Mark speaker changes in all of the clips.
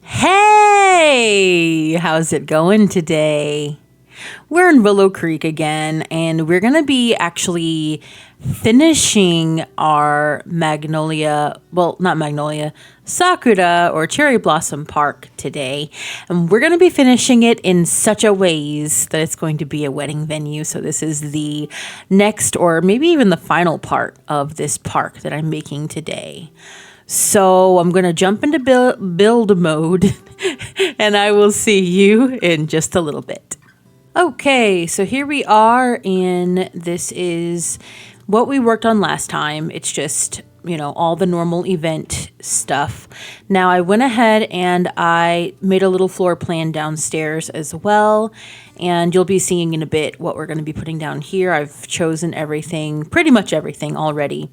Speaker 1: Hey, how's it going today? We're in Willow Creek again, and we're going to be actually finishing our Sakura or Cherry Blossom Park today. And we're going to be finishing it in such a ways that it's going to be a wedding venue. So this is the next or maybe even the final part of this park that I'm making today. So I'm going to jump into build mode and I will see you in just a little bit. Okay, so here we are, and this is what we worked on last time. It's just, all the normal event stuff. Now I went ahead and I made a little floor plan downstairs as well, and you'll be seeing in a bit what we're going to be putting down here. I've chosen everything, pretty much everything already.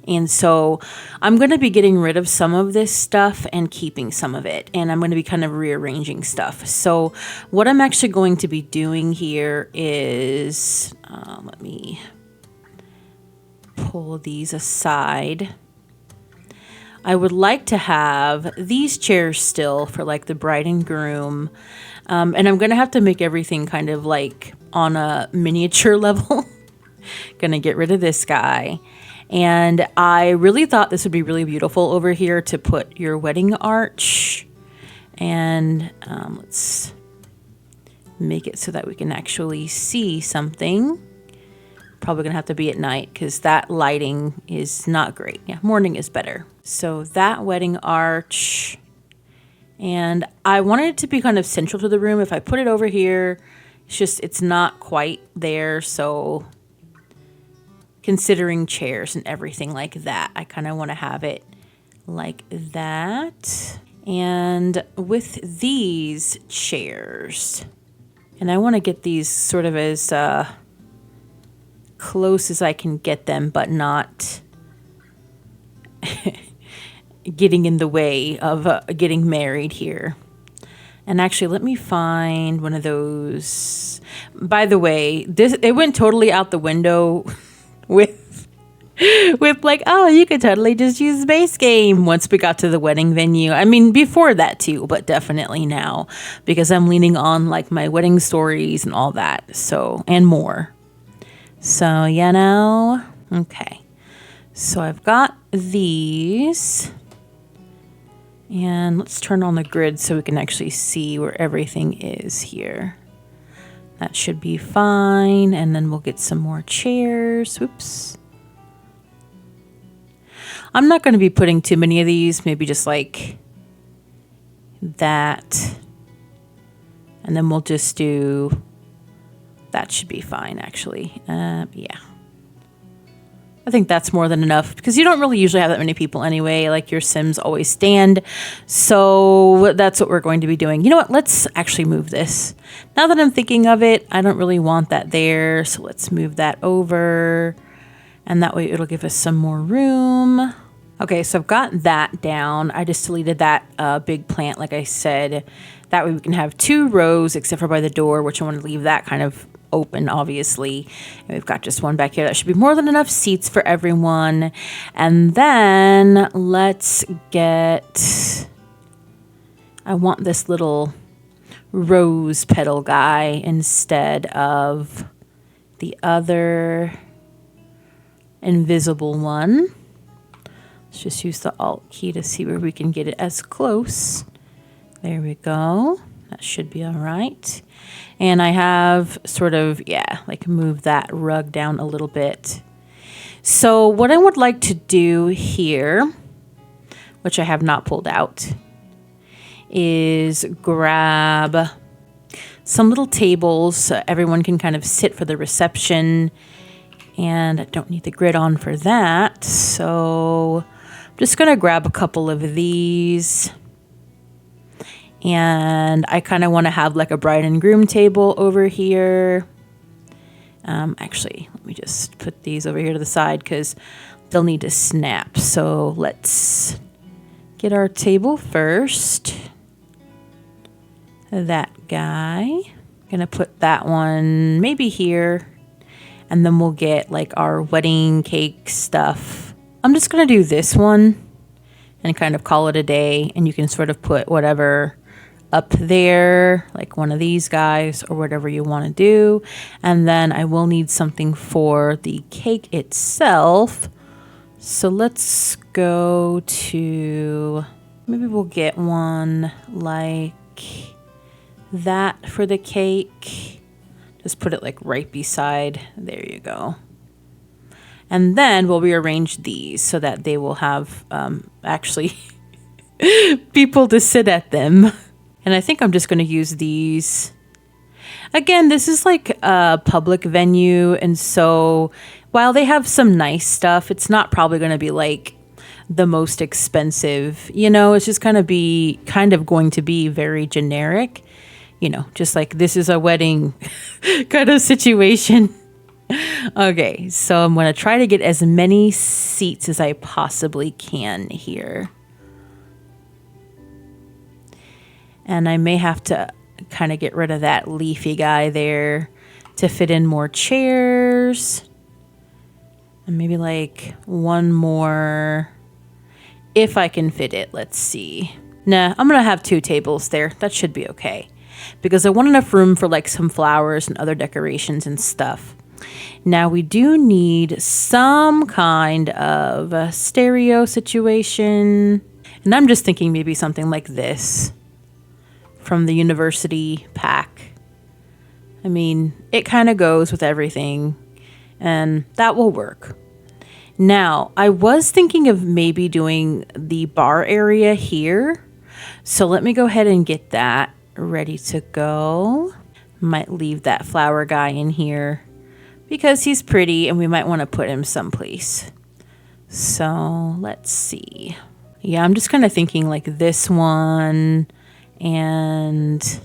Speaker 1: And so I'm going to be getting rid of some of this stuff and keeping some of it. And I'm going to be kind of rearranging stuff. So what I'm actually going to be doing here is, let me pull these aside. I would like to have these chairs still for like the bride and groom. And I'm going to have to make everything kind of like on a miniature level. Going to get rid of this guy. And I really thought this would be really beautiful over here to put your wedding arch. And let's make it so that we can actually see something. Probably going to have to be at night because that lighting is not great. Yeah, morning is better. So that wedding arch. And I wanted it to be kind of central to the room. If I put it over here, it's not quite there. So considering chairs and everything like that, I kind of want to have it like that. And with these chairs, and I want to get these sort of as close as I can get them, but not getting in the way of getting married here. And actually, let me find one of those. By the way, it went totally out the window with like, oh, you could totally just use the base game once we got to the wedding venue. I mean, before that too, but definitely now, because I'm leaning on like my wedding stories and all that, so, and more. So, okay. So I've got these, and let's turn on the grid so we can actually see where everything is here. That should be fine, and then we'll get some more chairs. Oops. I'm not going to be putting too many of these, maybe just like that. And then we'll just do, that should be fine actually. Yeah. I think that's more than enough because you don't really usually have that many people anyway. Like your Sims always stand. So that's what we're going to be doing. You know what? Let's actually move this. Now that I'm thinking of it, I don't really want that there. So let's move that over. And that way it'll give us some more room. Okay, so I've got that down. I just deleted that big plant, like I said. That way we can have 2 rows except for by the door, which I want to leave that kind of open, obviously. And we've got just one back here. That should be more than enough seats for everyone. And then let's get, I want this little rose petal guy instead of the other invisible one. Let's just use the Alt key to see where we can get it as close. There we go. That should be all right. And I have sort of, like move that rug down a little bit. So what I would like to do here, which I have not pulled out, is grab some little tables so everyone can kind of sit for the reception. And I don't need the grid on for that. So I'm just going to grab a couple of these. And I kind of want to have like a bride and groom table over here. Actually, let me just put these over here to the side because they'll need to snap. So let's get our table first. That guy. Gonna put that one maybe here. And then we'll get like our wedding cake stuff. I'm just gonna do this one. and kind of call it a day. And you can sort of put whatever up there, like one of these guys or whatever you want to do. And then I will need something for the cake itself. So let's go to, maybe we'll get one like that for the cake. Just put it like right beside, there you go. And then we'll rearrange these so that they will have actually people to sit at them. And I think I'm just going to use these. Again, this is like a public venue. And so while they have some nice stuff, it's not probably going to be like the most expensive. You know, it's just going to be going to be very generic. You know, just like this is a wedding kind of situation. Okay, so I'm going to try to get as many seats as I possibly can here. And I may have to kind of get rid of that leafy guy there to fit in more chairs. And maybe like one more, if I can fit it. Let's see. Nah, I'm going to have 2 tables there. That should be okay. Because I want enough room for like some flowers and other decorations and stuff. Now we do need some kind of a stereo situation. And I'm just thinking maybe something like this from the university pack. I mean, it kind of goes with everything, and that will work. Now, I was thinking of maybe doing the bar area here. So let me go ahead and get that ready to go. Might leave that flower guy in here because he's pretty and we might want to put him someplace. So let's see. Yeah, I'm just kind of thinking like this one, and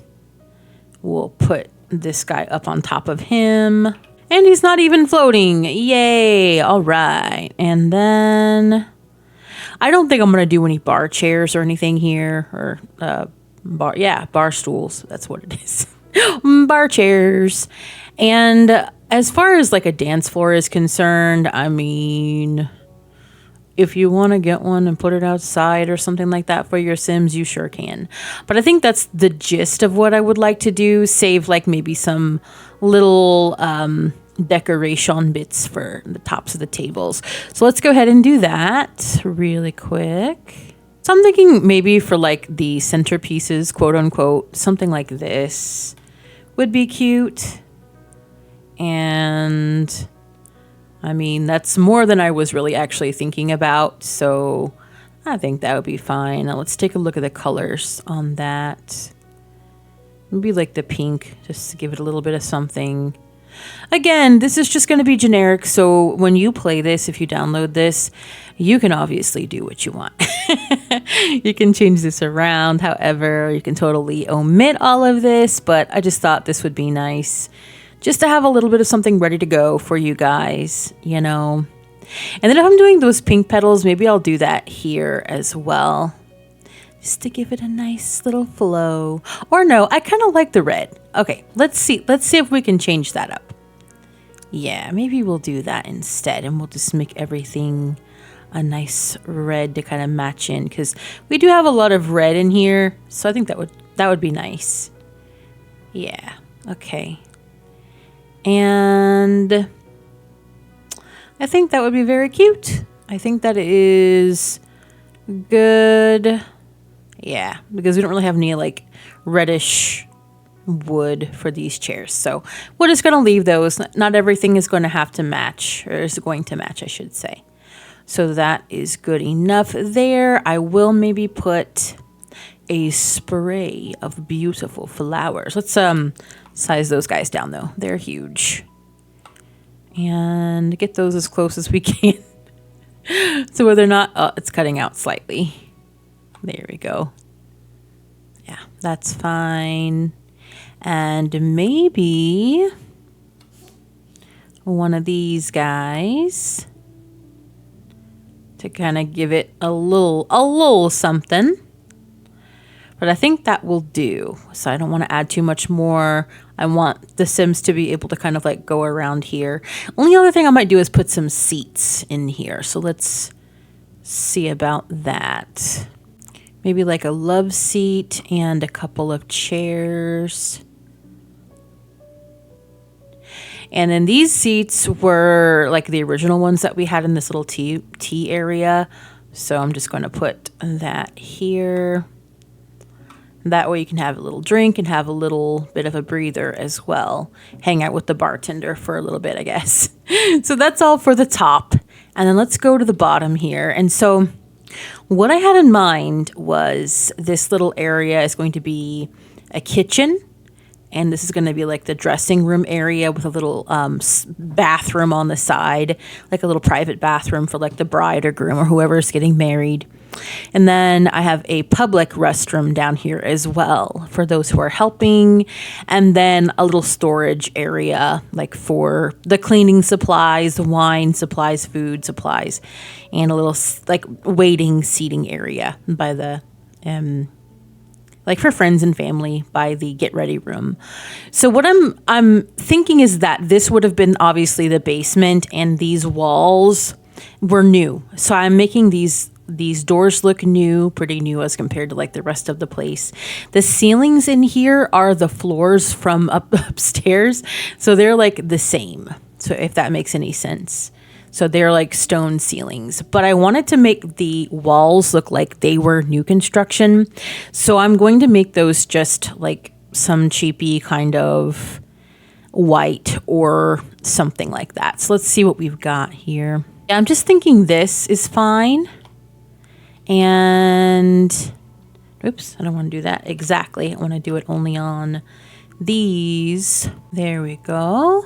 Speaker 1: we'll put this guy up on top of him. And he's not even floating. Yay. All right. And then I don't think I'm going to do any bar chairs or anything here, or bar stools. That's what it is. Bar chairs. And as far as like a dance floor is concerned, I mean, if you want to get one and put it outside or something like that for your Sims, you sure can. But I think that's the gist of what I would like to do. Save like maybe some little decoration bits for the tops of the tables. So let's go ahead and do that really quick. So I'm thinking maybe for like the centerpieces, quote unquote, something like this would be cute. And I mean, that's more than I was really actually thinking about. So I think that would be fine. Now let's take a look at the colors on that. Maybe like the pink, just to give it a little bit of something. Again, this is just going to be generic. So when you play this, if you download this, you can obviously do what you want. You can change this around. However, you can totally omit all of this. But I just thought this would be nice, just to have a little bit of something ready to go for you guys, you know. And then if I'm doing those pink petals, maybe I'll do that here as well, just to give it a nice little flow. Or no, I kind of like the red. Okay, let's see if we can change that up. Yeah, maybe we'll do that instead, and we'll just make everything a nice red to kind of match in, because we do have a lot of red in here, so I think that would be nice. Yeah, okay. And I think that would be very cute. I think that is good. Yeah, because we don't really have any like reddish wood for these chairs. So we're just going to leave those. Not everything is going to have to match, or is going to match, I should say. So that is good enough there. I will maybe put a spray of beautiful flowers. Let's size those guys down though. They're huge. And get those as close as we can. So whether or not, it's cutting out slightly. There we go. Yeah, that's fine. And maybe one of these guys to kind of give it a little something. But I think that will do. So I don't want to add too much more. I want the Sims to be able to kind of like go around here. Only other thing I might do is put some seats in here. So let's see about that. Maybe like a love seat and a couple of chairs. And then these seats were like the original ones that we had in this little tea area. So I'm just going to put that here. That way you can have a little drink and have a little bit of a breather as well. Hang out with the bartender for a little bit, I guess. So that's all for the top. And then let's go to the bottom here. And so what I had in mind was this little area is going to be a kitchen. And this is going to be like the dressing room area with a little bathroom on the side, like a little private bathroom for like the bride or groom or whoever's getting married. And then I have a public restroom down here as well for those who are helping. And then a little storage area like for the cleaning supplies, the wine supplies, food supplies, and a little like waiting seating area by the like for friends and family by the get ready room. So what I'm thinking is that this would have been obviously the basement and these walls were new. So I'm making these doors look new, pretty new as compared to like the rest of the place. The ceilings in here are the floors from upstairs. So they're like the same. So if that makes any sense. So they're like stone ceilings, but I wanted to make the walls look like they were new construction. So I'm going to make those just like some cheapy kind of white or something like that. So let's see what we've got here. Yeah, I'm just thinking this is fine. And oops, I don't want to do that exactly. I want to do it only on these. There we go.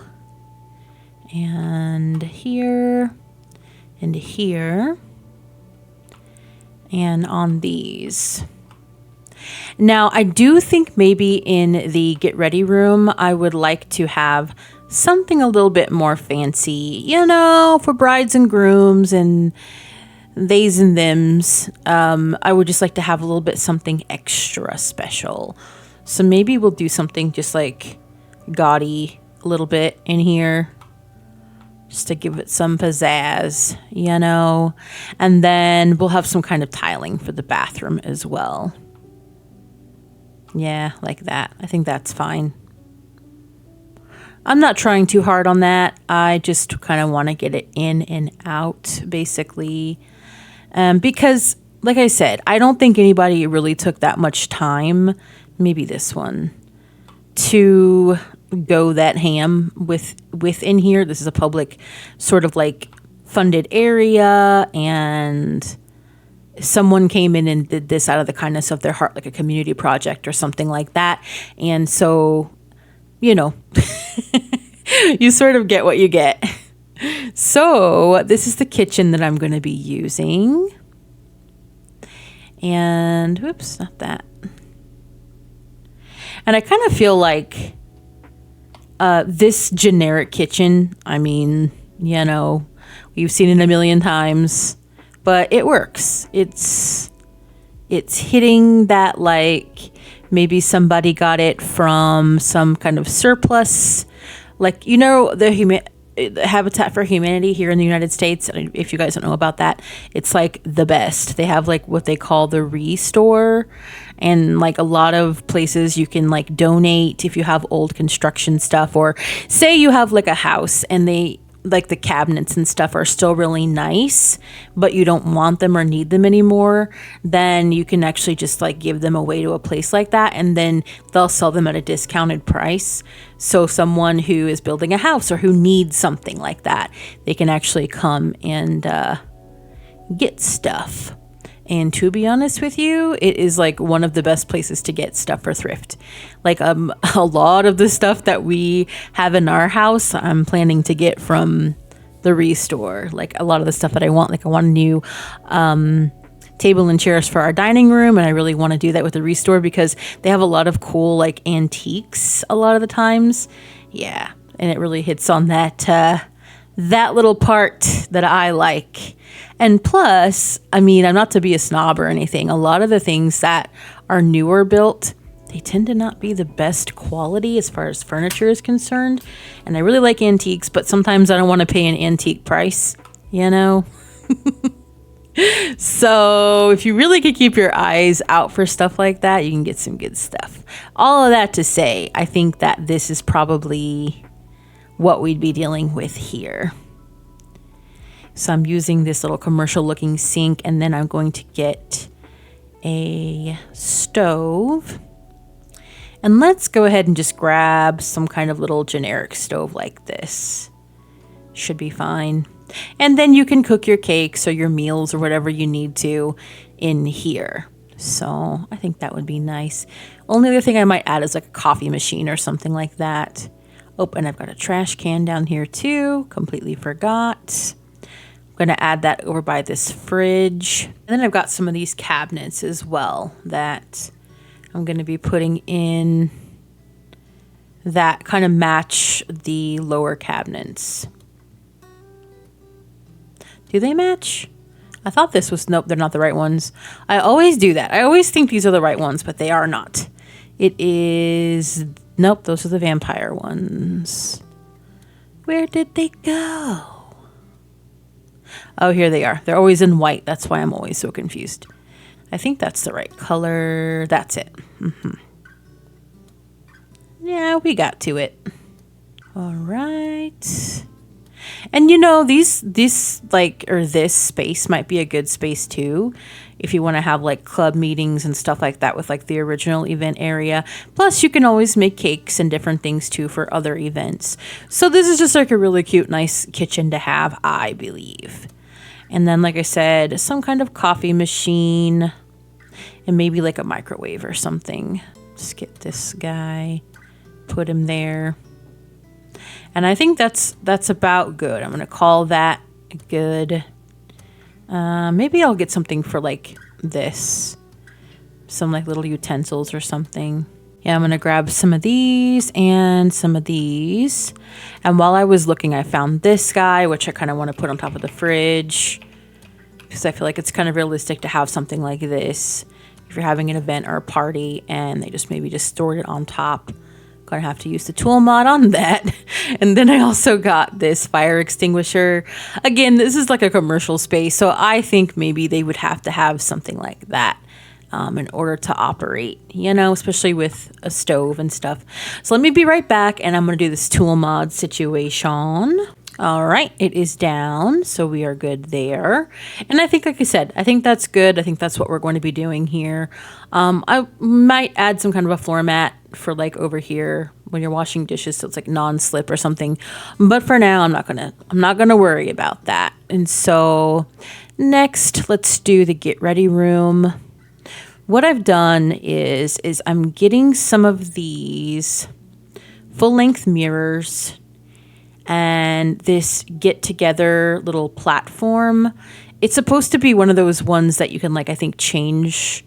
Speaker 1: And here, and here, and on these. Now, I do think maybe in the get ready room, I would like to have something a little bit more fancy, you know, for brides and grooms and theys and thems. I would just like to have a little bit something extra special. So maybe we'll do something just like gaudy a little bit in here. Just to give it some pizzazz, you know. And then we'll have some kind of tiling for the bathroom as well. Yeah, like that. I think that's fine. I'm not trying too hard on that. I just kind of want to get it in and out, basically. Because, like I said, I don't think anybody really took that much time, maybe this one, to go that ham within here. This is a public sort of like funded area, and someone came in and did this out of the kindness of their heart, like a community project or something like that. And so, you know, you sort of get what you get. So this is the kitchen that I'm going to be using. And whoops, not that. And I kind of feel like this generic kitchen, I mean, you know, we've seen it a million times, but it works. It's hitting that, like, maybe somebody got it from some kind of surplus, like, you know, the Habitat for Humanity here in the United States. If you guys don't know about that, it's like the best. They have like what they call the restore, and like a lot of places you can like donate if you have old construction stuff, or say you have like a house and they like the cabinets and stuff are still really nice, but you don't want them or need them anymore, then you can actually just like give them away to a place like that, and then they'll sell them at a discounted price. So someone who is building a house or who needs something like that, they can actually come and get stuff. And to be honest with you, it is like one of the best places to get stuff for thrift. Like a lot of the stuff that we have in our house, I'm planning to get from the restore. Like a lot of the stuff that I want, like I want a new table and chairs for our dining room, and I really want to do that with the restore because they have a lot of cool like antiques a lot of the times. Yeah, and it really hits on that little part that I like. And plus, I mean, I'm not to be a snob or anything. A lot of the things that are newer built, they tend to not be the best quality as far as furniture is concerned. And I really like antiques, but sometimes I don't want to pay an antique price, you know? So if you really could keep your eyes out for stuff like that, you can get some good stuff. All of that to say, I think that this is probably what we'd be dealing with here. So I'm using this little commercial looking sink, and then I'm going to get a stove. And let's go ahead and just grab some kind of little generic stove like this. Should be fine. And then you can cook your cakes or your meals or whatever you need to in here. So I think that would be nice. Only other thing I might add is like a coffee machine or something like that. Oh, and I've got a trash can down here too. Completely forgot. I'm going to add that over by this fridge. And then I've got some of these cabinets as well that I'm going to be putting in that kind of match the lower cabinets. Do they match? I thought this was, nope, they're not the right ones. I always do that. I always think these are the right ones, but they are not. It is, nope, those are the vampire ones. Where did they go? Oh, here they are. They're always in white. That's why I'm always so confused. I think that's the right color. That's it. Yeah, we got to it. All right. And you know, this space might be a good space too, if you want to have like club meetings and stuff like that with like the original event area. Plus you can always make cakes and different things too for other events. So this is just like a really cute, nice kitchen to have, I believe. And then, like I said, some kind of coffee machine and maybe like a microwave or something. Just get this guy, put him there. And I think that's about good. I'm going to call that good. Maybe I'll get something for like this. Some like little utensils or something. Yeah, I'm going to grab some of these and some of these. And while I was looking, I found this guy, which I kind of want to put on top of the fridge. Because I feel like it's kind of realistic to have something like this. If you're having an event or a party and they just maybe just stored it on top. Gonna have to use the tool mod on that. And then I also got this fire extinguisher. Again, this is like a commercial space, so I think maybe they would have to have something like that in order to operate, you know, especially with a stove and stuff. So let me be right back, and I'm gonna do this tool mod situation. All right, it is down, so we are good there. And I think, like I said, I think that's good. I think that's what we're going to be doing here. I might add some kind of a floor mat for like over here when you're washing dishes, so it's like non-slip or something. But for now, I'm not gonna worry about that. And so next, let's do the get ready room. What I've done is I'm getting some of these full-length mirrors and this get together little platform. It's supposed to be one of those ones that you can like, I think, change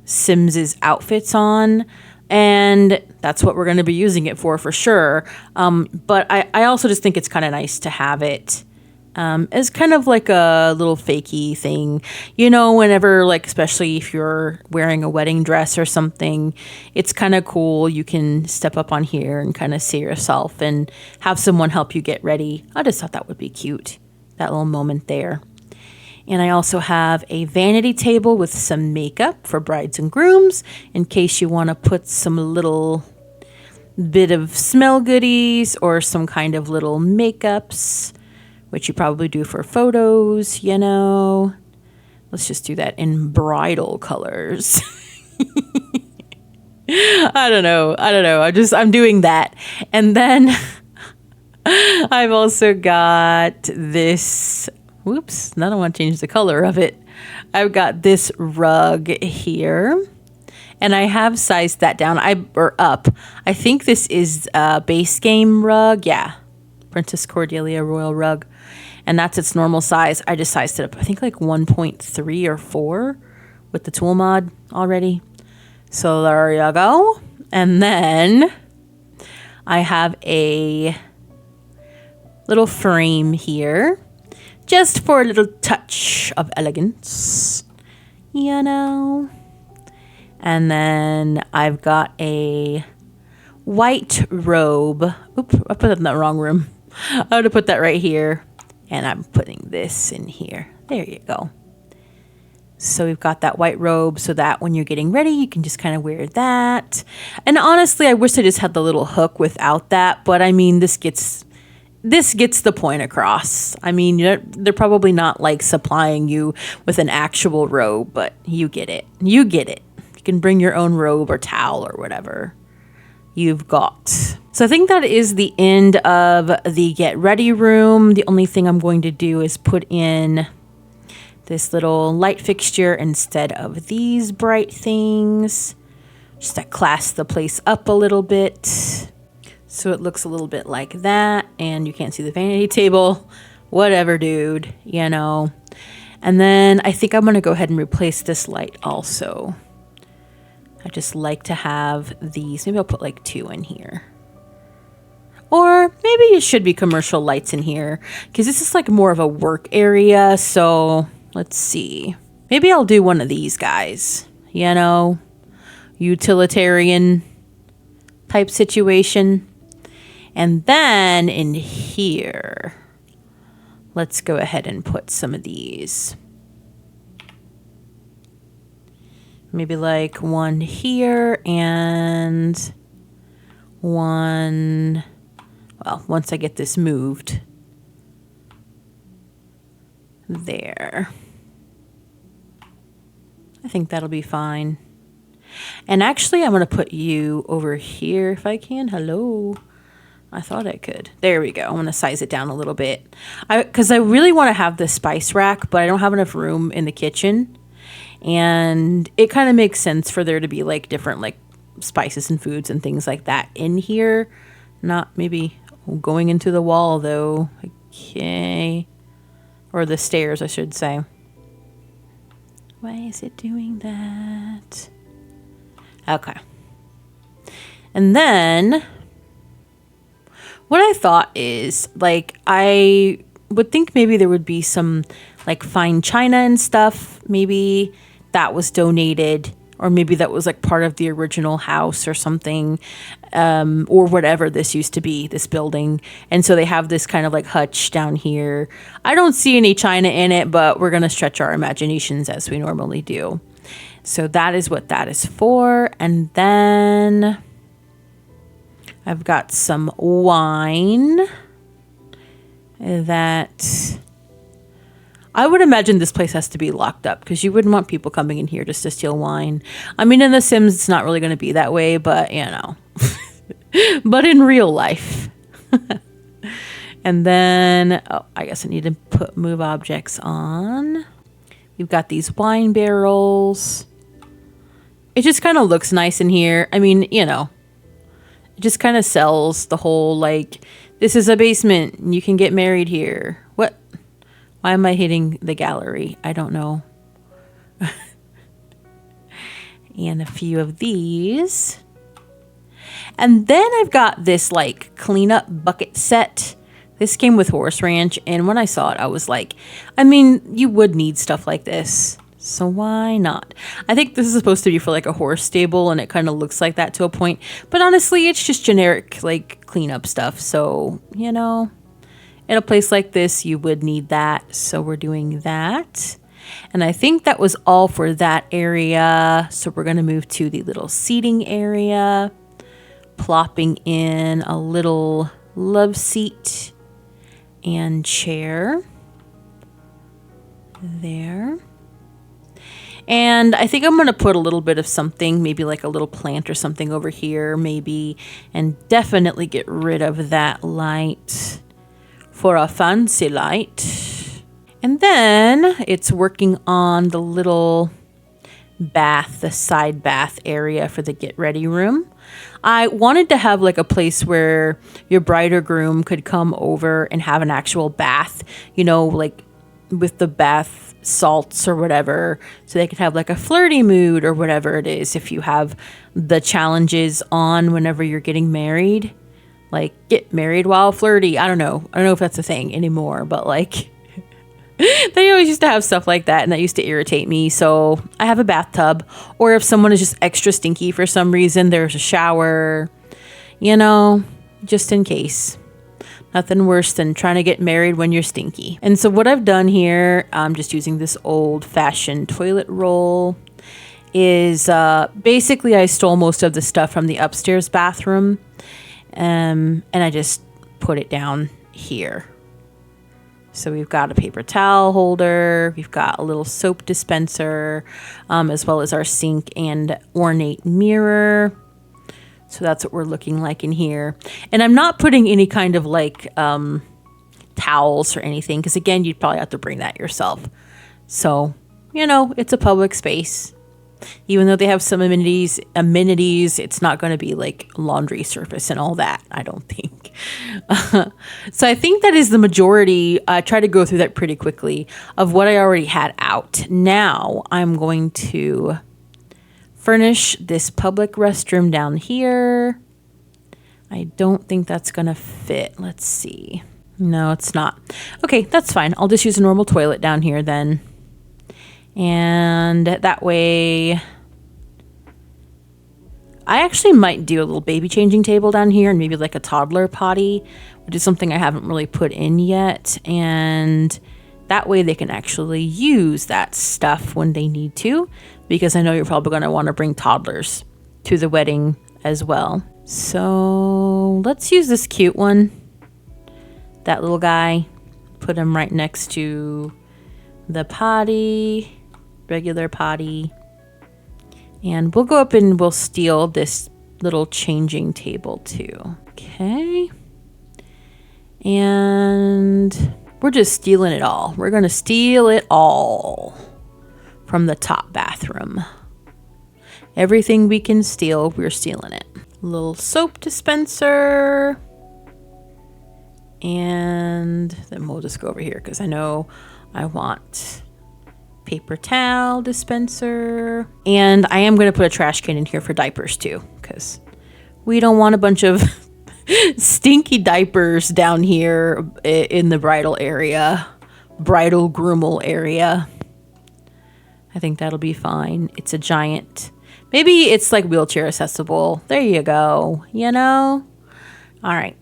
Speaker 1: Sims's outfits on. And that's what we're going to be using it for sure. But I also just think it's kind of nice to have it as kind of like a little fakey thing, you know, whenever, like, especially if you're wearing a wedding dress or something, it's kind of cool. You can step up on here and kind of see yourself and have someone help you get ready. I just thought that would be cute, that little moment there. And I also have a vanity table with some makeup for brides and grooms in case you want to put some little bit of smell goodies or some kind of little makeups, which you probably do for photos, you know. Let's just do that in bridal colors. I don't know. I'm doing that. And then I've also got this, whoops, I don't want to change the color of it. I've got this rug here. And I have sized that down, or up. I think this is a base game rug. Yeah. Princess Cordelia Royal Rug. And that's its normal size. I just sized it up, I think like 1.3 or 4 with the tool mod already. So there you go. And then I have a little frame here just for a little touch of elegance, you know. And then I've got a white robe. Oop, I put it in the wrong room. I would have put that right here. And I'm putting this in here. There you go. So we've got that white robe so that when you're getting ready, you can just kind of wear that. And honestly, I wish I just had the little hook without that. But I mean, this gets the point across. I mean, they're probably not like supplying you with an actual robe, but you get it. You get it. You can bring your own robe or towel or whatever you've got. So I think that is the end of the get ready room. The only thing I'm going to do is put in this little light fixture instead of these bright things, just to class the place up a little bit. So it looks a little bit like that, and you can't see the vanity table. Whatever, dude, you know. And then I think I'm gonna go ahead and replace this light also. I just like to have these. Maybe I'll put like 2 in here. Or maybe it should be commercial lights in here, because this is like more of a work area. So let's see. Maybe I'll do one of these guys, you know, utilitarian type situation. And then in here, let's go ahead and put some of these. Maybe like one here and one, well, once I get this moved, there. I think that'll be fine. And actually, I'm going to put you over here if I can. Hello. I thought I could. There we go. I'm going to size it down a little bit. Because I really want to have this spice rack, but I don't have enough room in the kitchen. And it kind of makes sense for there to be like different like spices and foods and things like that in here. Not maybe going into the wall though. Okay. Or the stairs, I should say. Why is it doing that? Okay. And then what I thought is, like, I would think maybe there would be some like fine china and stuff. Maybe that was donated, or maybe that was like part of the original house or something, or whatever this used to be, this building. And so they have this kind of like hutch down here. I don't see any china in it, but we're going to stretch our imaginations as we normally do. So that is what that is for. And then I've got some wine that I would imagine this place has to be locked up, because you wouldn't want people coming in here just to steal wine. I mean, in The Sims, it's not really going to be that way, but you know, but in real life. And then, oh, I guess I need to move objects on. You've got these wine barrels. It just kind of looks nice in here. I mean, you know, it just kind of sells the whole, like, this is a basement and you can get married here. What? Why am I hitting the gallery? I don't know. And a few of these. And then I've got this like cleanup bucket set. This came with Horse Ranch, and when I saw it, I was like, I mean, you would need stuff like this, so why not? I think this is supposed to be for like a horse stable, and it kind of looks like that to a point, but honestly, it's just generic like cleanup stuff. So, you know, in a place like this, you would need that, so we're doing that. And I think that was all for that area. So we're going to move to the little seating area, plopping in a little love seat and chair there. And I think I'm going to put a little bit of something, maybe like a little plant or something over here, maybe, and definitely get rid of that light for a fancy light. And then it's working on the little bath, the side bath area for the get ready room. I wanted to have like a place where your bride or groom could come over and have an actual bath, you know, like with the bath salts or whatever, so they could have like a flirty mood or whatever it is. If you have the challenges on whenever you're getting married, like get married while flirty. I don't know if that's a thing anymore, but like they always used to have stuff like that, and that used to irritate me. So I have a bathtub, or if someone is just extra stinky for some reason, there's a shower, you know, just in case. Nothing worse than trying to get married when you're stinky. And so what I've done here, I'm just using this old-fashioned toilet roll, is basically I stole most of the stuff from the upstairs bathroom, and I just put it down here. So we've got a paper towel holder, we've got a little soap dispenser, as well as our sink and ornate mirror. So that's what we're looking like in here. And I'm not putting any kind of like towels or anything, because again, you'd probably have to bring that yourself. So, you know, it's a public space. Even though they have some amenities, it's not going to be like laundry surface and all that, I don't think. So I think that is the majority. I try to go through that pretty quickly of what I already had out. Now I'm going to furnish this public restroom down here. I don't think that's going to fit. Let's see. No, it's not. Okay, that's fine. I'll just use a normal toilet down here then. And that way, I actually might do a little baby changing table down here and maybe like a toddler potty, which is something I haven't really put in yet. And that way they can actually use that stuff when they need to, because I know you're probably going to want to bring toddlers to the wedding as well. So let's use this cute one, that little guy, put him right next to the potty, regular potty. And we'll go up and we'll steal this little changing table too. Okay. And we're just stealing it all. We're going to steal it all from the top bathroom. Everything we can steal, we're stealing it. Little soap dispenser. And then we'll just go over here because I know I want paper towel dispenser. And I am going to put a trash can in here for diapers too, because we don't want a bunch of stinky diapers down here in the bridal area, bridal groomal area. I think that'll be fine. It's a giant, maybe it's like wheelchair accessible. There you go, you know? All right.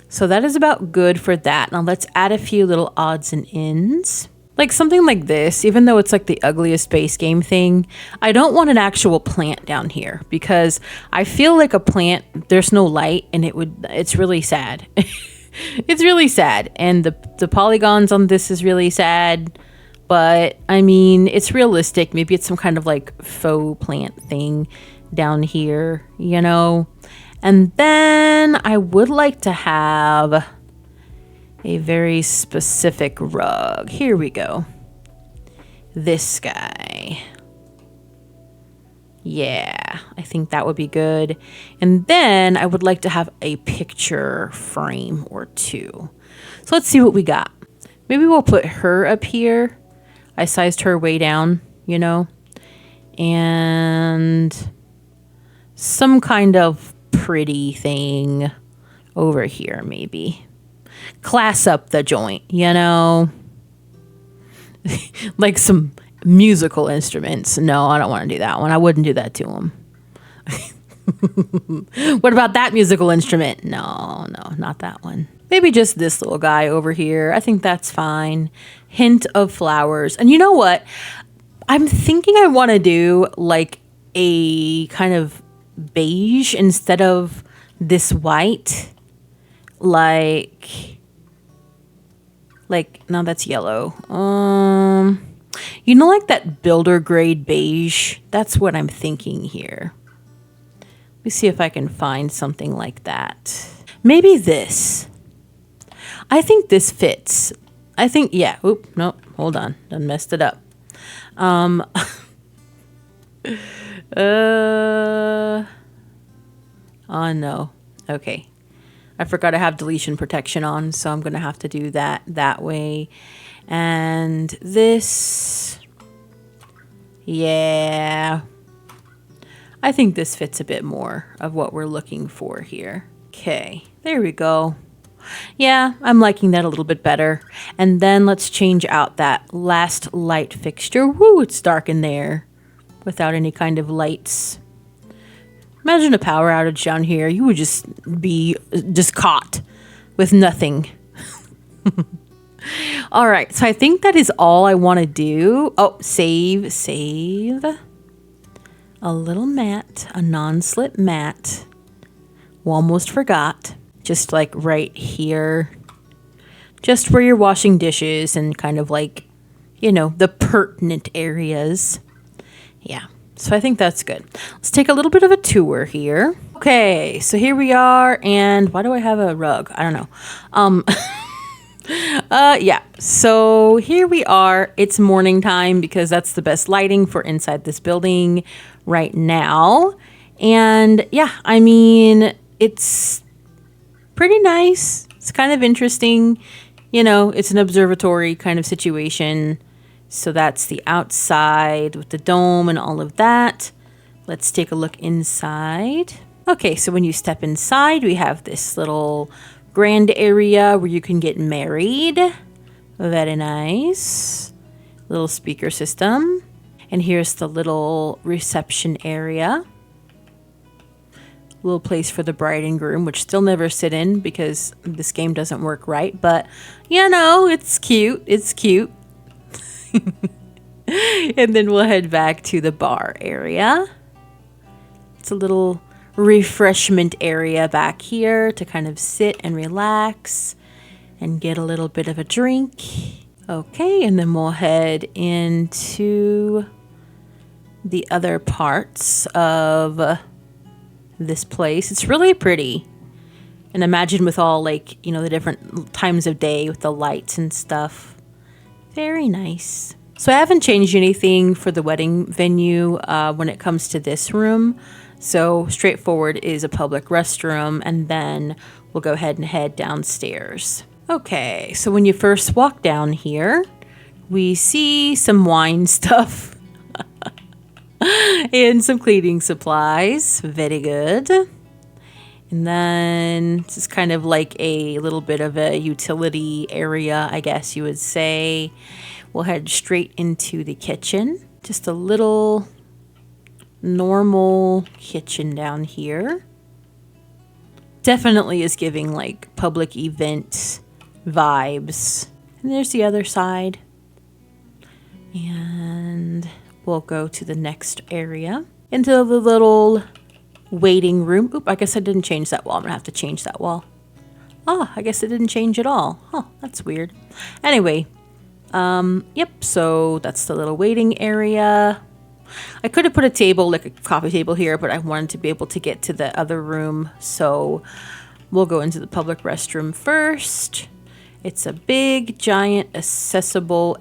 Speaker 1: So that is about good for that. Now let's add a few little odds and ends. Like something like this, even though it's like the ugliest base game thing, I don't want an actual plant down here because I feel like a plant, there's no light and it's really sad. It's really sad. And the polygons on this is really sad, but I mean, it's realistic. Maybe it's some kind of like faux plant thing down here, you know? And then I would like to have a very specific rug. Here we go. This guy. Yeah, I think that would be good. And then I would like to have a picture frame or two. So let's see what we got. Maybe we'll put her up here. I sized her way down, you know. And some kind of pretty thing over here maybe. Class up the joint, you know. Like some musical instruments. No, I don't want to do that one. I wouldn't do that to him. What about that musical instrument? No, not that one. Maybe just this little guy over here. I think that's fine. Hint of flowers. And you know what? I'm thinking I want to do like a kind of beige instead of this white. Like no, that's yellow. You know, like that builder grade beige? That's what I'm thinking here. Let me see if I can find something like that. Maybe this. I think this fits. I think, yeah. Oop, nope, hold on. Done messed it up. Oh no. Okay. I forgot I have deletion protection on, so I'm going to have to do that way. And this, yeah. I think this fits a bit more of what we're looking for here. Okay, there we go. Yeah, I'm liking that a little bit better. And then let's change out that last light fixture. Woo, it's dark in there without any kind of lights. Imagine a power outage down here. You would just be caught. with nothing. All right, so I think that is all I want to do. Oh, save. A little mat, a non-slip mat. Almost forgot. Just like right here. Just where you're washing dishes and kind of like, you know, the pertinent areas. Yeah, so I think that's good. Let's take a little bit of a tour here. Okay, so here we are, and why do I have a rug? I don't know. Yeah, so here we are. It's morning time because that's the best lighting for inside this building right now. And yeah, I mean, it's pretty nice. It's kind of interesting. You know, it's an observatory kind of situation. So that's the outside with the dome and all of that. Let's take a look inside. Okay, so when you step inside, we have this little grand area where you can get married. Very nice. Little speaker system. And here's the little reception area. Little place for the bride and groom, which still never sit in because this game doesn't work right. But, you know, it's cute. It's cute. And then we'll head back to the bar area. It's a little refreshment area back here to kind of sit and relax and get a little bit of a drink. Okay, and then we'll head into the other parts of this place. It's really pretty. And imagine with all, like, you know, the different times of day with the lights and stuff. Very nice. So I haven't changed anything for the wedding venue when it comes to this room. So straightforward is a public restroom, and then we'll go ahead and head downstairs. Okay, so when you first walk down here, we see some wine stuff and some cleaning supplies. Very good. And then this is kind of like a little bit of a utility area, I guess you would say. We'll head straight into the kitchen. Just a little normal kitchen down here. Definitely is giving like public event vibes. And there's the other side. And we'll go to the next area. Into the little waiting room. Oop, I guess I didn't change that wall. I'm gonna have to change that wall. Oh, I guess it didn't change at all. Huh, that's weird. Anyway, yep, so that's the little waiting area. I could have put a table, like a coffee table here, but I wanted to be able to get to the other room. So we'll go into the public restroom first. It's a big, giant, accessible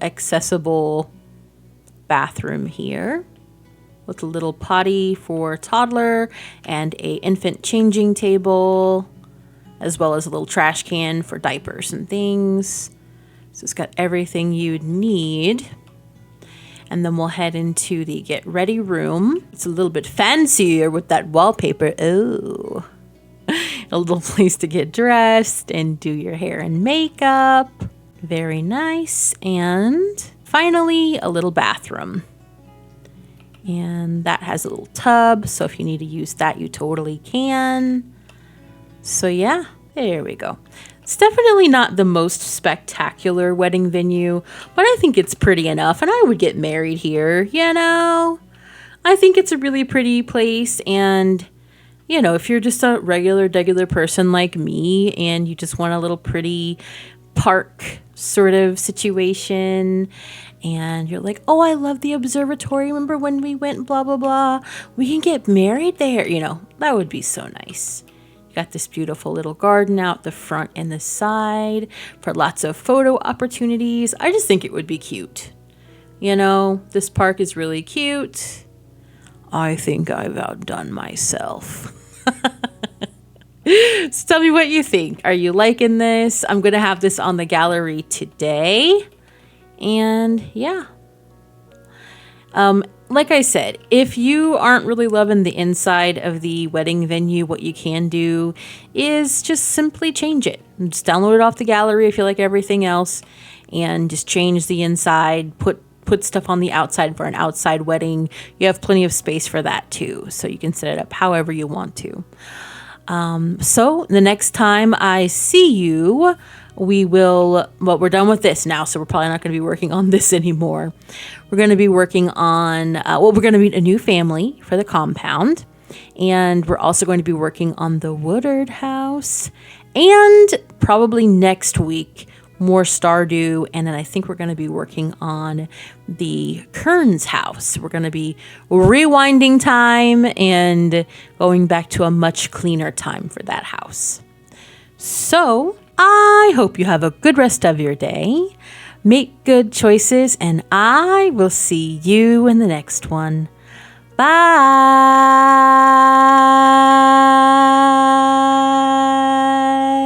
Speaker 1: bathroom here with a little potty for toddler and a infant changing table, as well as a little trash can for diapers and things. So it's got everything you'd need. And then we'll head into the get ready room. It's a little bit fancier with that wallpaper. Oh, a little place to get dressed and do your hair and makeup. Very nice. And finally, a little bathroom. And that has a little tub. So if you need to use that, you totally can. So yeah, there we go. It's definitely not the most spectacular wedding venue, but I think it's pretty enough, and I would get married here, you know? I think it's a really pretty place, and, you know, if you're just a regular person like me, and you just want a little pretty park sort of situation, and you're like, oh, I love the observatory, remember when we went blah, blah, blah, we can get married there, you know, that would be so nice. Got this beautiful little garden out the front and the side for lots of photo opportunities. I just think it would be cute. You know, this park is really cute. I think I've outdone myself. So tell me what you think. Are you liking this? I'm going to have this on the gallery today. And yeah. Like I said, if you aren't really loving the inside of the wedding venue, what you can do is just simply change it. Just download it off the gallery if you like everything else, and just change the inside, put stuff on the outside for an outside wedding. You have plenty of space for that too, so you can set it up however you want to. So the next time I see you, well, we're done with this now, so we're probably not going to be working on this anymore. We're going to be working on, we're going to meet a new family for the compound. And we're also going to be working on the Woodard house. And probably next week, more Stardew. And then I think we're going to be working on the Kearns house. We're going to be rewinding time and going back to a much cleaner time for that house. So I hope you have a good rest of your day. Make good choices, and I will see you in the next one. Bye.